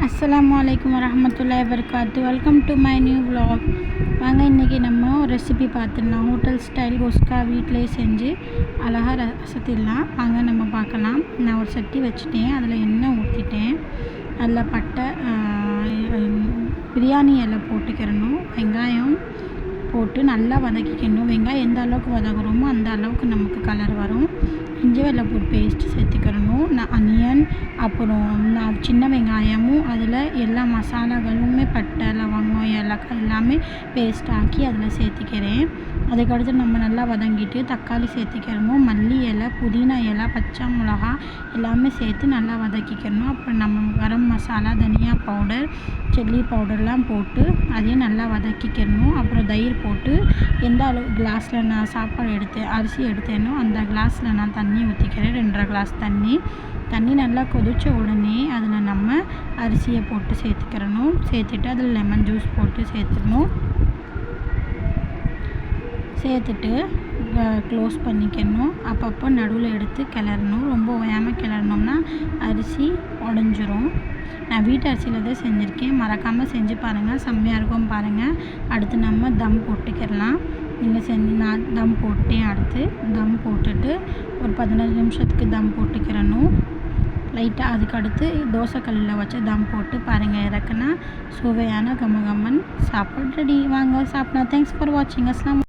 அஸ்ஸலாமு வரஹ்மத்துல்லாஹி வபரகாத்து. Welcome to my new vlog. வாங்க இன்றைக்கி நம்ம ரெசிபி பார்த்துடலாம். ஹோட்டல் ஸ்டைல் குஸ்கா வீட்டிலே செஞ்சு அழகாக ரசத்திடலாம். வாங்க நம்ம பார்க்கலாம். நான் ஒரு சட்டி வச்சுட்டேன், அதில் எண்ணெய் ஊற்றிட்டேன். அதில் பட்டை, பிரியாணி இலை போட்டுக்கிறணும். வெங்காயம் போட்டு நல்லா வதக்கிக்கணும். வெங்காயம் எந்த அளவுக்கு வதக்குறோமோ அந்த அளவுக்கு நமக்கு கலர் வரும். இஞ்சி வெள்ளைப்பூடு பேஸ்ட்டு சேர்த்துக்கிறணும். அனியன், அப்புறம் நான் சின்ன வெங்காயமும் அதில் எல்லா மசாலாகளுமே பட்டை, லவங்கம், ஏலக்காய் எல்லாமே பேஸ்ட் ஆக்கி அதில் சேர்த்திக்கிறேன். அதுக்கடுத்து நம்ம நல்லா வதங்கிட்டு தக்காளி சேர்த்திக்கிறணும். மல்லி இலை, புதினா இலை, பச்சை மிளகா எல்லாமே சேர்த்து நல்லா வதக்கிக்கிறணும். அப்புறம் நம்ம கரம் மசாலா, தனியா பவுடர், சில்லி பவுடர்லாம் போட்டு அதையும் நல்லா வதக்கிக்கிறணும். அப்புறம் தயிர் போட்டு எந்த அளவு கிளாஸில் நான் சாப்பாடு அரிசி எடுத்தேனோ அந்த கிளாஸில் நான் தண்ணி ஊற்றிக்கிறேன். 2.5 கிளாஸ் தண்ணி நல்லா கொதித்த உடனே அதில் நம்ம அரிசியை போட்டு சேர்த்துட்டு அதில் லெமன் ஜூஸ் போட்டு சேர்த்துட்டு க்ளோஸ் பண்ணிக்கணும். அப்பப்போ நடுவில் எடுத்து கிளறணும். ரொம்ப ஓயாமல் கிளறணும்னா அரிசி உடஞ்சிரும். நான் வீட்டு அரிசியில் தான் செஞ்சுருக்கேன். மறக்காமல் செஞ்சு பாருங்கள், செம்மையாக இருக்கும் பாருங்கள். அடுத்து நம்ம தம் போட்டுக்கிடலாம். நான் தம் போட்டேன். அடுத்து தம் போட்டுட்டு ஒரு 15 நிமிஷத்துக்கு தம் போட்டுக்கிறணும் லைட்டாக. அதுக்கடுத்து தோசைக்கல்லில் வச்சு தம் போட்டு பாருங்கள், இறக்குனா சுவையான கமகமன் சாப்பாடு ரெடி. வாங்க சாப்பிடலாம். தேங்க்ஸ் ஃபார் வாட்சிங். அஸ்லாம்.